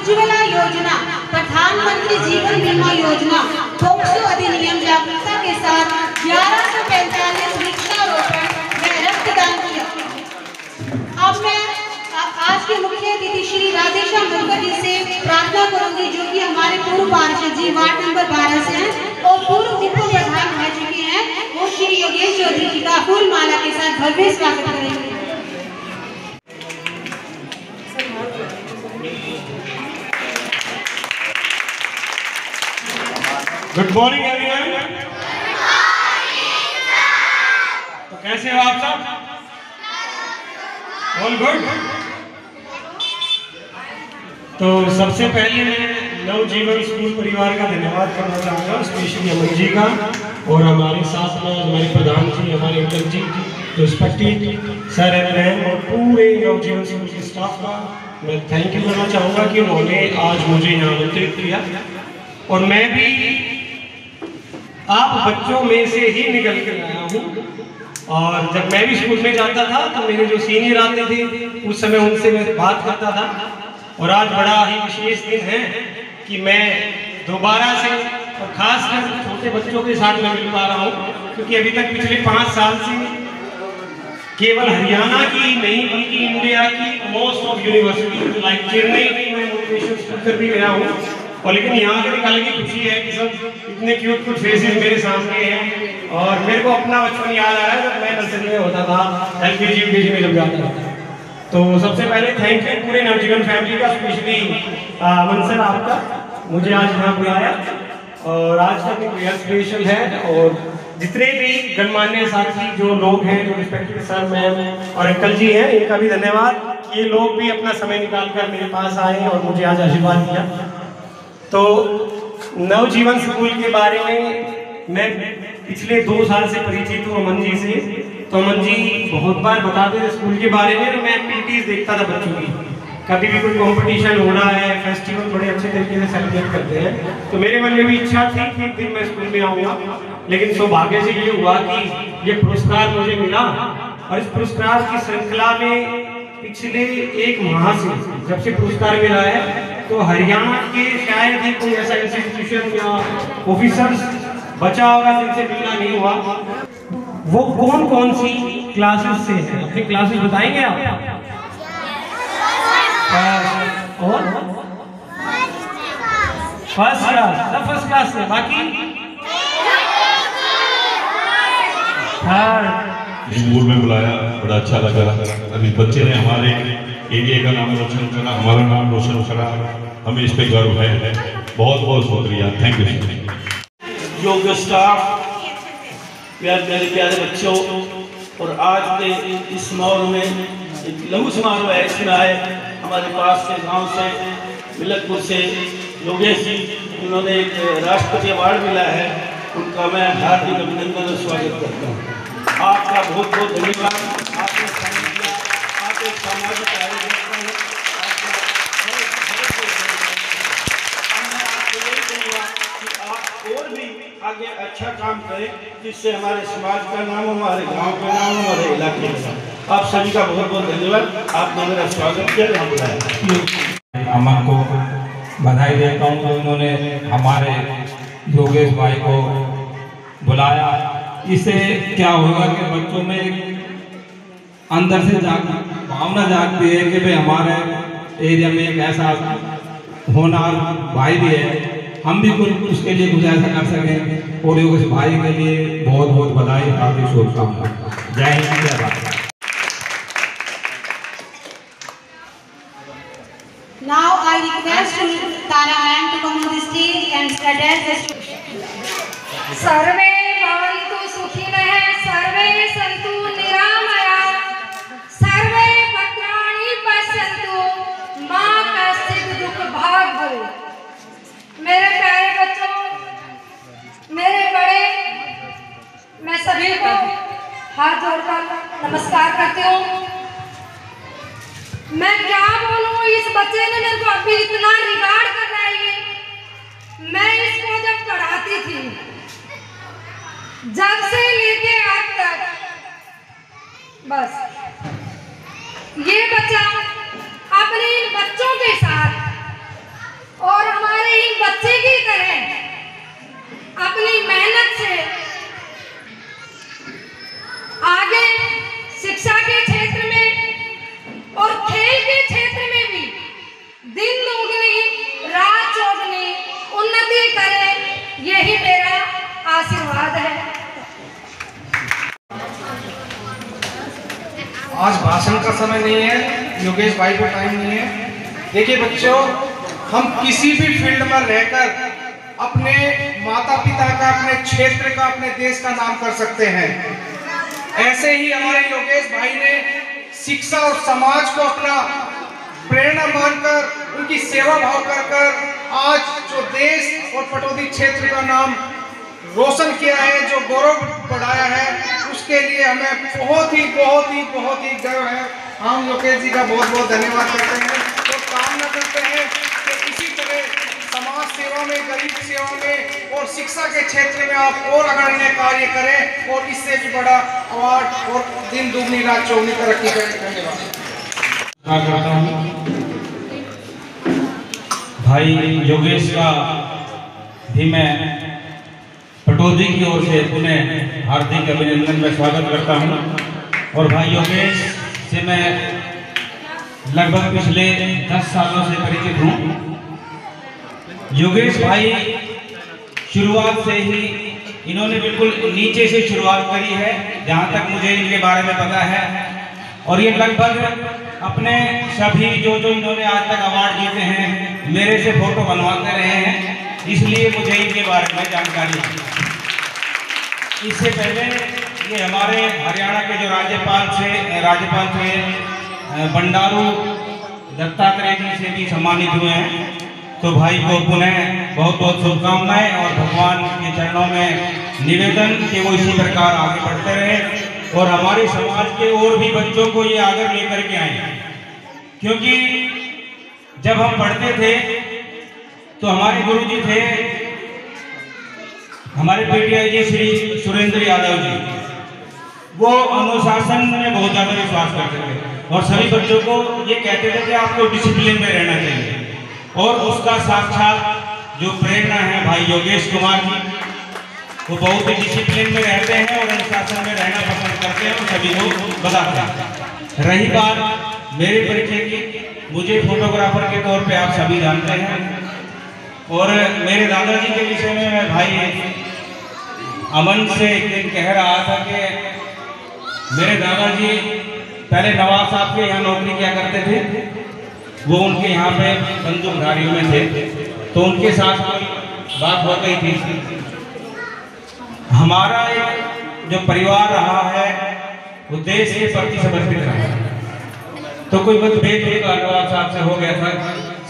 उज्ज्वला योजना, प्रधानमंत्री जीवन बीमा योजना, पोक्सो अधिनियम जागरूकता के साथ 1145 वृक्षारोपण व रक्तदान किया। अब मैं आज के मुख्य अतिथि श्री राधेश्याम धनखड़ जी से प्रार्थना करूंगी, जो कि हमारे पूर्व पार्षद जी वार्ड नंबर 12 से हैं और पूर्व उप प्रधान रह चुके हैं। वो श्री योगेश चौधरी जी का फूल माला के साथ भव्य स्वागत करेंगे। Good morning everyone. तो कैसे हो आप सब? All good. तो सबसे पहले मैं नवजीवन स्कूल परिवार का धन्यवाद करना चाहूँगा, स्पेशली अमन जी का, और हमारे साथ में हमारे प्रधान जी, हमारे uncle ji, respected sir and ma'am, और पूरे नवजीवन स्कूल के स्टाफ का मैं थैंक यू करना चाहूँगा कि उन्होंने आज मुझे यहाँ आमंत्रित किया। और मैं भी आप बच्चों में से ही निकल कर आया हूँ, और जब मैं भी स्कूल में जाता था तो मेरे जो सीनियर आते थे उस समय उनसे मैं बात करता था। और आज बड़ा ही विशेष दिन है कि मैं दोबारा से और खासकर छोटे बच्चों के साथ में मिल पा रहा हूँ, क्योंकि अभी तक पिछले 5 साल से केवल हरियाणा की नहीं बल्कि इंडिया की most of university like Chennai में मैं मोटिवेशन स्पीकर भी गया हूँ। और लेकिन यहाँ से निकालने की खुशी है कि सब इतने क्यूट फेसेस मेरे सामने हैं, और मेरे को अपना बचपन याद आ रहा है जब मैं नर्सरी में होता था, LKG UKG में जब जाता था। तो सबसे पहले थैंक यू पूरे नवजीवन फैमिली का, स्पेशली अमन सर आपका, मुझे आज यहाँ बुलाया। और आज का दिन बेहद स्पेशल है, और जितने भी गणमान्य साथी जो लोग हैं, जो रिस्पेक्टेड सर मैम और अंकल जी हैं, इनका भी धन्यवाद। ये लोग भी अपना समय निकाल कर मेरे पास आए और मुझे आज आशीर्वाद दिया। तो नवजीवन स्कूल के बारे में मैं पिछले 2 साल से परिचित हूँ अमन जी से। तो अमन जी बहुत बार बताते थे स्कूल के बारे में, और मैं एक्टिविटीज देखता था बच्चों की। कभी भी कोई कंपटीशन हो रहा है, फेस्टिवल बड़े अच्छे तरीके से सेलिब्रेट करते हैं, तो मेरे मन में भी इच्छा थी कि एक दिन मैं स्कूल में आऊँगा। लेकिन सौभाग्य से ये हुआ कि ये पुरस्कार मुझे मिला, और इस पुरस्कार की श्रृंखला में पिछले 1 माह से जब से पुरस्कार मिला है, तो हरियाणा के शायद ही कोई ऐसा इंस्टीट्यूशन या ऑफिसर्स बचा होगा जिनसे मिलना नहीं हुआ। वो कौन कौन सी क्लासेस से हैं, अपनी क्लासेस बताएंगे आप? और फर्स्ट क्लास से, बाकी स्कूल में बुलाया, बड़ा अच्छा लगा। अभी बच्चे ने हमारे एरिया का नाम रोशन करा, हमारा नाम रोशन करा, हमें इस पे गर्व है। बहुत बहुत शुक्रिया, थैंक यू। योग स्टाफ, मेरे प्यारे बच्चों, और आज के इस माहौल में एक लघु समारोह है। इसमें आए हमारे पास के गांव से, मिलकपुर से योगेश जी, उन्होंने एक राष्ट्रपति अवार्ड मिला है, उनका मैं हार्दिक अभिनंदन और स्वागत करता हूँ। आपका बहुत बहुत धन्यवाद। आपने समय दिया, आप एक सामाजिक कार्यकर्ता हैं। और भी आगे अच्छा काम करें, जिससे हमारे समाज का नाम, हमारे गांव का नाम, हमारे इलाके का नाम। आप सभी का बहुत बहुत धन्यवाद। आपने मेरा स्वागत किया, यहाँ बुलाया। अमन को बधाई देता हूँ कि उन्होंने हमारे योगेश भाई को बुलाया। इससे क्या होगा कि बच्चों में अंदर से भावना जागती है कि भाई हमारे एरिया में एक ऐसा होनहार भाई भी है, हम भी कुछ उसके लिए कुछ ऐसा कर सकें। और योगेश भाई के लिए बहुत बहुत बधाई, हार्दिक शुभकामनाएं। जय हिंद, जय Bharat. Now I request Tara ma'am to come on the stage and address the students. सर्वे भवन्तु सुखिनः, सर्वे सन्तु निरामयाः, सर्वे भद्राणि पश्यन्तु, मा कश्चित् दुःखभाग् भवेत्। मेरे प्यारे बच्चों, मेरे बड़े, मैं सभी को हाथ जोड़कर नमस्कार करती हूँ। मैं क्या बोलूँ, इस बच्चे ने मेरे को अभी इतना रिगार्ड कर रहा है। मैं इसको जब पढ़ाती थी, जब से लेके आज तक, बस ये बच्चा अपने बच्चों के साथ तरक्की करे, यही मेरा आशीर्वाद है। आज भाषण का समय नहीं है, योगेश भाई को टाइम नहीं है। देखिए बच्चों, हम किसी भी फील्ड में रहकर अपने माता पिता का, अपने क्षेत्र का, अपने देश का नाम कर सकते हैं। ऐसे ही हमारे योगेश भाई ने शिक्षा और समाज को अपना प्रेरणा मानकर, उनकी सेवा भाव कर आज जो देश और पटौदी क्षेत्र का नाम रोशन किया है, जो गौरव बढ़ाया है, उसके लिए हमें बहुत ही गर्व है। हम योगेश जी का बहुत बहुत धन्यवाद करते हैं और कामना करते हैं कि इसी तरह समाज सेवा में, गरीब सेवा में और शिक्षा के क्षेत्र में आप और अग्रणी कार्य करें और इससे भी बड़ा अवार्ड और दिन दुगनी रात चौगुनी तरक्की करें। धन्यवाद। भाई योगेश का भी मैं पटौदी की ओर से पुनः हार्दिक अभिनंदन में स्वागत करता हूं। और भाई योगेश से मैं लगभग पिछले 10 सालों से परिचित हूं। योगेश भाई शुरुआत से ही इन्होंने बिल्कुल नीचे से शुरुआत करी है, जहां तक मुझे इनके बारे में पता है। और ये लगभग अपने सभी जो इन्होंने आज तक अवार्ड जीते हैं, मेरे से फोटो बनवाते रहे हैं, इसलिए मुझे इनके बारे में जानकारी है। इससे पहले ये हमारे हरियाणा के जो राज्यपाल थे बंडारू दत्तात्रेय जी से भी सम्मानित हुए हैं। तो भाई को पुनः बहुत बहुत शुभकामनाएं और भगवान के चरणों में निवेदन कि वो इसी प्रकार आगे बढ़ते रहे और हमारे समाज के और भी बच्चों को ये आगे लेकर के आए। क्योंकि जब हम पढ़ते थे तो हमारे गुरु जी थे हमारे पीटीआई जी श्री सुरेंद्र यादव जी। वो अनुशासन में बहुत ज़्यादा विश्वास करते थे और सभी बच्चों को ये कहते थे कि आपको डिसिप्लिन में रहना चाहिए। और उसका साक्षात जो प्रेरणा है भाई योगेश कुमार जी, वो बहुत ही डिसिप्लिन में रहते हैं और अनुशासन में रहना पसंद करते हैं और सभी को बताते हैं। रही बात मेरे परिचय की, मुझे फोटोग्राफर के तौर पे आप सभी जानते हैं। और मेरे दादाजी के विषय में मैं भाई अमन से एक दिन कह रहा था कि मेरे दादाजी पहले नवाब साहब के यहाँ नौकरी किया करते थे। वो उनके यहाँ पे बंदूकधारियों में थे, तो उनके साथ कोई बात हो गई थी। हमारा एक जो परिवार रहा है वो देश के प्रति समर्पित रहा है। तो कोई मतभेद नवाब साहब से हो गया था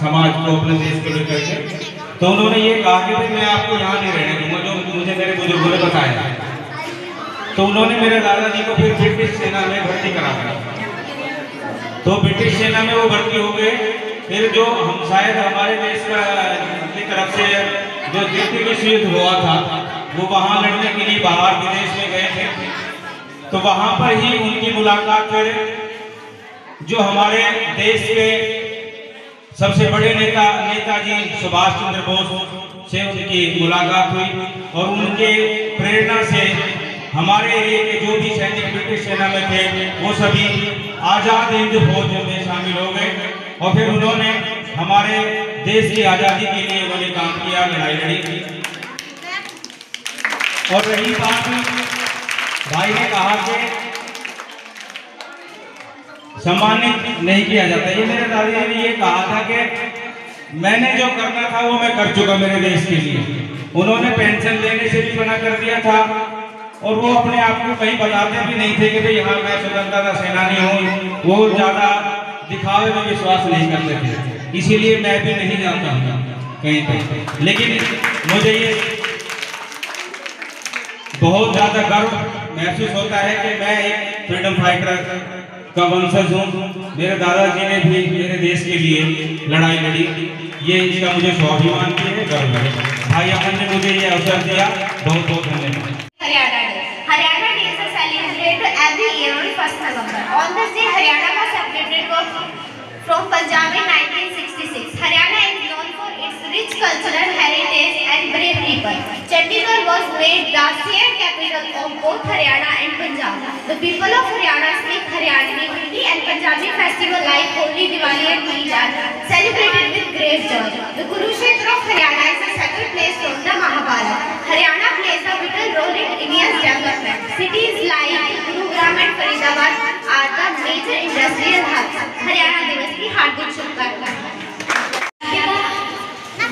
समाज को अपने देश को लेकर के, तो उन्होंने ये कहा कि भाई मैं आपको यहाँ नहीं रहने दूंगा, जो मुझे मेरे बुजुर्गों ने बताया। तो उन्होंने मेरे दादाजी को फिर ब्रिटिश सेना में भर्ती करा दिया। तो ब्रिटिश सेना में वो भर्ती हो गए। फिर जो हम शायद हमारे देश की तरफ से जो द्वितीय विश्व युद्ध हुआ था, वो वहाँ लड़ने के लिए बाहर विदेश में गए थे। तो वहाँ पर ही उनकी मुलाकात फिर जो हमारे देश के सबसे बड़े नेताजी सुभाष चंद्र बोस से उनकी मुलाकात हुई और उनके प्रेरणा से हमारे एरिया के जो भी सैनिक ब्रिटिश सेना में थे वो सभी आज़ाद हिंद फौज में शामिल हो गए। और फिर उन्होंने हमारे देश की आज़ादी के लिए उन्होंने काम किया, लड़ाई लड़ी। और रही बात भाई ने कहा कि सम्मानित नहीं किया जाता, ये मेरे दादाजी ने ये कहा था कि मैंने जो करना था वो मैं कर चुका मेरे देश के लिए। उन्होंने पेंशन देने से भी मना कर दिया था और वो अपने आप को कहीं बताते भी नहीं थे कि भाई हाँ मैं स्वतंत्रता सेनानी हूँ। वो ज़्यादा दिखावे में विश्वास नहीं करते थे, इसीलिए मैं भी नहीं जाता हूँ कहीं पर। लेकिन मुझे ये बहुत ज़्यादा गर्व महसूस होता है कि मैं एक फ्रीडम फाइटर का वंशज हूँ। मेरे दादाजी ने भी मेरे देश के लिए लड़ाई लड़ी, ये इसका मुझे स्वाभिमान भी है, गर्व है। भाई अमन ने मुझे ये अवसर दिया, बहुत बहुत धन्यवाद। Haryana Day is celebrated every year on 1st November. On this day, Haryana was separated from Punjab in 1966. Haryana is known for its rich cultural heritage and brave people. Chandigarh was made the shared capital of both Haryana and Punjab. The people of Haryana speak Haryanvi, Hindi and Punjabi festival like Holi, Diwali and Eid are celebrated with great joy. The Kurukshetra of Haryana is a sacred place से industrial Haryana दिवस की हार्दिक शुभकामनाएं।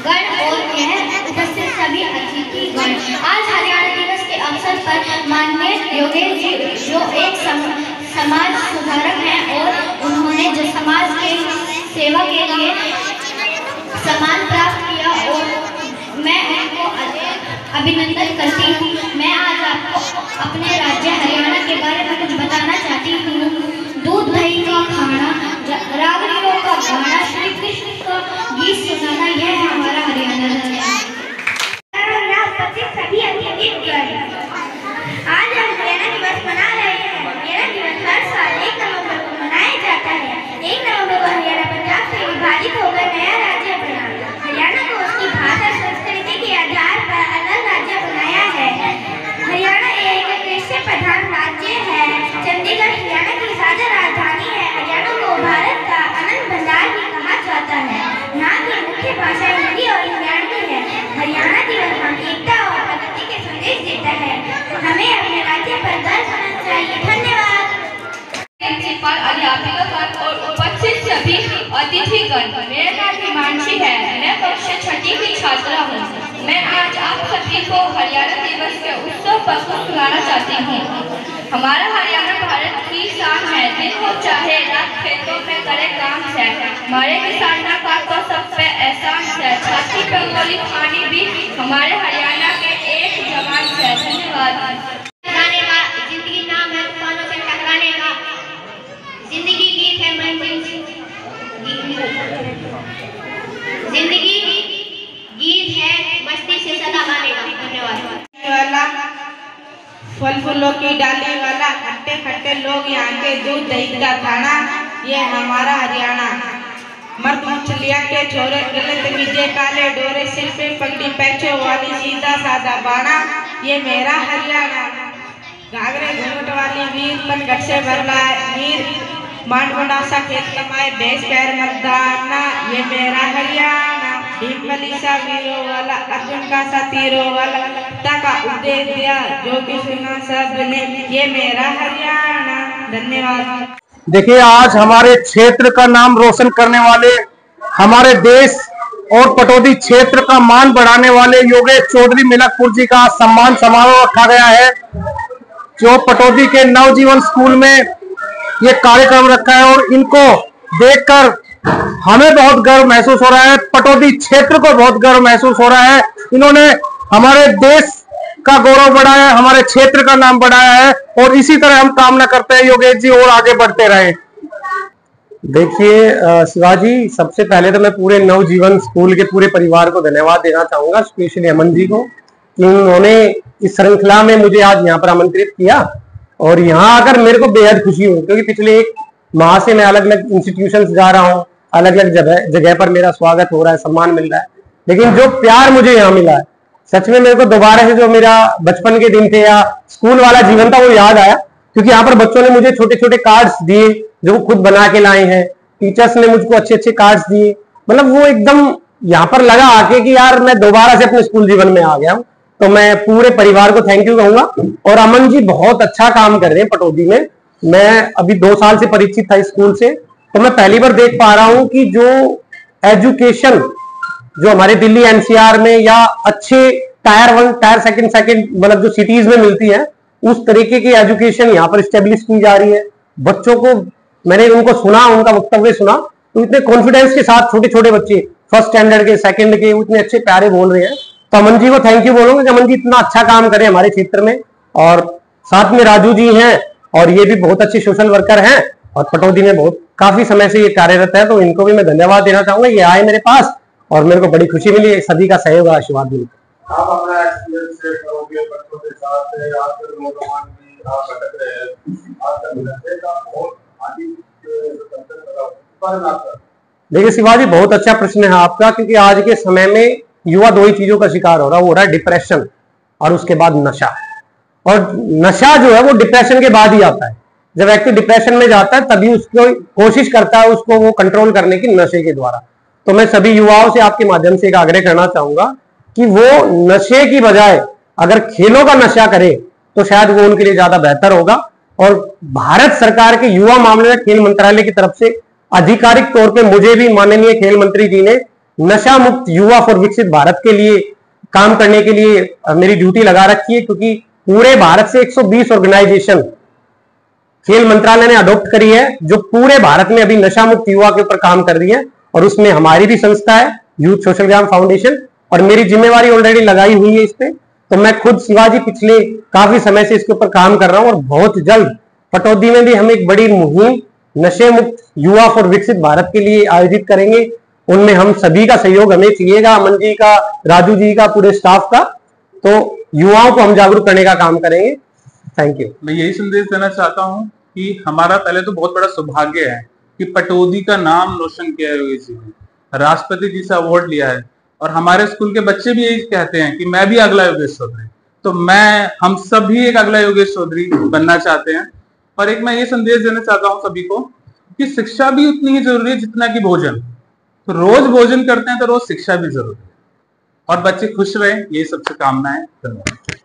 गण और यह उपस्थित सभी अतिथिगण, आज हरियाणा दिवस के अवसर पर माननीय योगेश जी जो एक समाज सुधारक हैं और उन्होंने जो समाज के सेवा के लिए सम्मान प्राप्त किया और मैं उनको अभिनंदन करती हूँ। मैं आज आपको अपने राज्य हरियाणा के बारे में कुछ बताना चाहती हूँ। दूध दही का खाना, रागनियों का गाना, श्री कृष्ण का गीत सुनाना, यह है हमारा हरियाणा। सभी अतिथिगण, आज हम हरियाणा दिवस मना रहे हैं। हरियाणा दिवस हर साल 1 नवंबर को मनाया जाता है। 1 नवंबर को हरियाणा पंजाब से विभाजित होकर नया राज्य बना। हरियाणा को उसकी भाषा संस्कृति के आधार पर अलग राज्य बनाया है। हरियाणा एक कृषि प्रधान राज्य है। चंडीगढ़ हरियाणा की साझा राजधानी है। हरियाणा को भारत का आनंद भंडार भी कहा जाता है। यहाँ की मुख्य भाषा हिंदी और हरियाणवी है। हरियाणा दिवस हम एकता और प्रगति के संदेश देता है। हमें अपने राज्य पर गर्व करना चाहिए। धन्यवाद। प्रिंसिपल, अध्यापकगण और उपस्थित सभी अतिथिगण, मेरा नाम हिमांशी है। मैं कक्षा 6ठी की छात्रा हूँ। मैं आज आप सभी को हरियाणा दिवस के उत्सव पर कुछ सुनाना चाहती हूँ। हमारा हरियाणा भारत की शान है। दिन हो चाहे रात खेतों में करे काम से, हमारे किसानों का तो सब पे एहसान है। छाती पर गोली खानी भी हमारे हरियाणा के एक जवान से। धन्यवाद। जिंदगी नाम है तूफानों से टकराने का, जिंदगी गीत है मंजिल, जिंदगी गीत है मस्ती से सदा गाने का। धन्यवाद। वाला फल फूलों की डाली वाला, खट्टे खट्टे लोग यहाँ के, दूध दही का खाना, ये हमारा हरियाणा। मर्द मछलिया के छोरे, गलत विजय काले डोरे, सिर पे पगड़ी पैचो वाली, सीधा साधा बाणा, ये मेरा हरियाणा। घाघरे घूंघट वाली वीर, पनघट से भरला वीर, मांड बनासा खेत कमाए, भैंस पैर मर्दाना, ये मेरा हरियाणा। भीमबली सा वीरों वाला, अर्जुन का सा तीरों वाला, ताका उदय दिया जो कि सुना सबने, ये मेरा हरियाणा। धन्यवाद। देखिए, आज हमारे क्षेत्र का नाम रोशन करने वाले, हमारे देश और पटौदी क्षेत्र का मान बढ़ाने वाले योगेश चौधरी मिलकपुर जी का सम्मान समारोह रखा गया है, जो पटौदी के नवजीवन स्कूल में ये कार्यक्रम रखा है। और इनको देखकर हमें बहुत गर्व महसूस हो रहा है, पटौदी क्षेत्र को बहुत गर्व महसूस हो रहा है। इन्होंने हमारे देश का गौरव बढ़ाया है, हमारे क्षेत्र का नाम बढ़ाया है, और इसी तरह हम कामना करते हैं योगेश जी और आगे बढ़ते रहे। देखिए शिवाजी, सबसे पहले तो मैं पूरे नवजीवन स्कूल के पूरे परिवार को धन्यवाद देना चाहूंगा, स्पेशली अमन जी को, कि उन्होंने इस श्रृंखला में मुझे आज यहाँ पर आमंत्रित किया। और यहाँ आकर मेरे को बेहद खुशी हुई, क्योंकि पिछले 1 माह से मैं अलग अलग इंस्टीट्यूशंस जा रहा हूँ, अलग अलग जगह पर मेरा स्वागत हो रहा है, सम्मान मिल रहा है, लेकिन जो प्यार मुझे यहाँ मिला है, सच में मेरे को दोबारा से जो मेरा बचपन के दिन थे या स्कूल वाला जीवन था वो याद आया। क्योंकि यहाँ पर बच्चों ने मुझे छोटे छोटे कार्ड्स दिए जो वो खुद बना के लाए हैं, टीचर्स ने मुझको अच्छे अच्छे कार्ड्स दिए, मतलब वो एकदम यहाँ पर लगा आके कि यार मैं दोबारा से अपने स्कूल जीवन में आ गया हूँ। तो मैं पूरे परिवार को थैंक यू कहूंगा। और अमन जी बहुत अच्छा काम कर रहे हैं पटौदी में। मैं अभी 2 साल से परिचित था स्कूल से, तो मैं पहली बार देख पा रहा हूँ कि जो एजुकेशन जो हमारे दिल्ली एनसीआर में या अच्छे टायर 1 टायर सेकंड मतलब जो सिटीज में मिलती है, उस तरीके की एजुकेशन यहाँ पर स्टेब्लिश की जा रही है। बच्चों को मैंने उनको सुना, उनका वक्तव्य सुना, तो इतने कॉन्फिडेंस के साथ छोटे छोटे बच्चे 1st स्टैंडर्ड के 2nd के इतने अच्छे प्यारे बोल रहे हैं। तो अमन जी को थैंक यू बोलूंगा कि अमन जी इतना अच्छा काम करे हमारे क्षेत्र में। और साथ में राजू जी हैं, और ये भी बहुत अच्छे सोशल वर्कर हैं, और पटौदी में बहुत काफी समय से ये कार्यरत है, तो इनको भी मैं धन्यवाद देना चाहूंगा। ये आए मेरे पास और मेरे को बड़ी खुशी मिली, सभी का सहयोग आशीर्वाद मिली। आप अपना एक्सपीरियंस शेयर करोगे बच्चों के साथ, आपके नौजवान भी आप भटक रहे हैं, आपका मिलने का बहुत आदि देखिए शिवाजी, बहुत अच्छा प्रश्न है आपका, क्योंकि आज के समय में युवा 2 ही चीजों का शिकार हो रहा है डिप्रेशन और उसके बाद नशा। और नशा जो है वो डिप्रेशन के बाद ही आता है। जब व्यक्ति डिप्रेशन में जाता है तभी उसको कोशिश करता है उसको वो कंट्रोल करने की नशे के द्वारा। तो मैं सभी युवाओं से आपके माध्यम से एक आग्रह करना चाहूंगा कि वो नशे की बजाय अगर खेलों का नशा करे तो शायद वो उनके लिए ज्यादा बेहतर होगा। और भारत सरकार के युवा मामले में खेल मंत्रालय की तरफ से आधिकारिक तौर पे मुझे भी माननीय खेल मंत्री जी ने नशा मुक्त युवा फॉर विकसित भारत के लिए काम करने के लिए मेरी ड्यूटी लगा रखी है, क्योंकि पूरे भारत से 120 ऑर्गेनाइजेशन खेल मंत्रालय ने अडॉप्ट करी है, जो पूरे भारत में अभी नशा मुक्त युवा के ऊपर काम कर रही है। और उसमें हमारी भी संस्था है यूथ सोशल ग्राम फाउंडेशन, और मेरी जिम्मेवारी ऑलरेडी लगाई हुई है इस पे। तो मैं खुद शिवाजी पिछले काफी समय से इसके ऊपर काम कर रहा हूं, और बहुत जल्द पटौदी में भी हम एक बड़ी मुहिम नशे मुक्त युवा फॉर विकसित भारत के लिए आयोजित करेंगे। उनमें हम सभी का सहयोग हमें चाहिएगा, अमन जी का, राजू जी का, पूरे स्टाफ का। तो युवाओं को हम जागरूक करने का काम करेंगे। Thank you. मैं यही संदेश देना चाहता हूं कि हमारा पहले तो बहुत बड़ा सौभाग्य है कि पटौदी का नाम रोशन किया है योगेश जी ने, राष्ट्रपति जी से अवार्ड लिया है, और हमारे स्कूल के बच्चे भी यही कहते हैं कि मैं भी अगला योगेश चौधरी। तो हम सभी एक अगला योगेश चौधरी बनना चाहते हैं। और एक मैं ये संदेश देना चाहता हूँ सभी को कि शिक्षा भी उतनी ही जरूरी है जितना कि भोजन। तो रोज भोजन करते हैं तो रोज शिक्षा भी जरूरी है, और बच्चे खुश रहे, यही सबसे कामना है। धन्यवाद।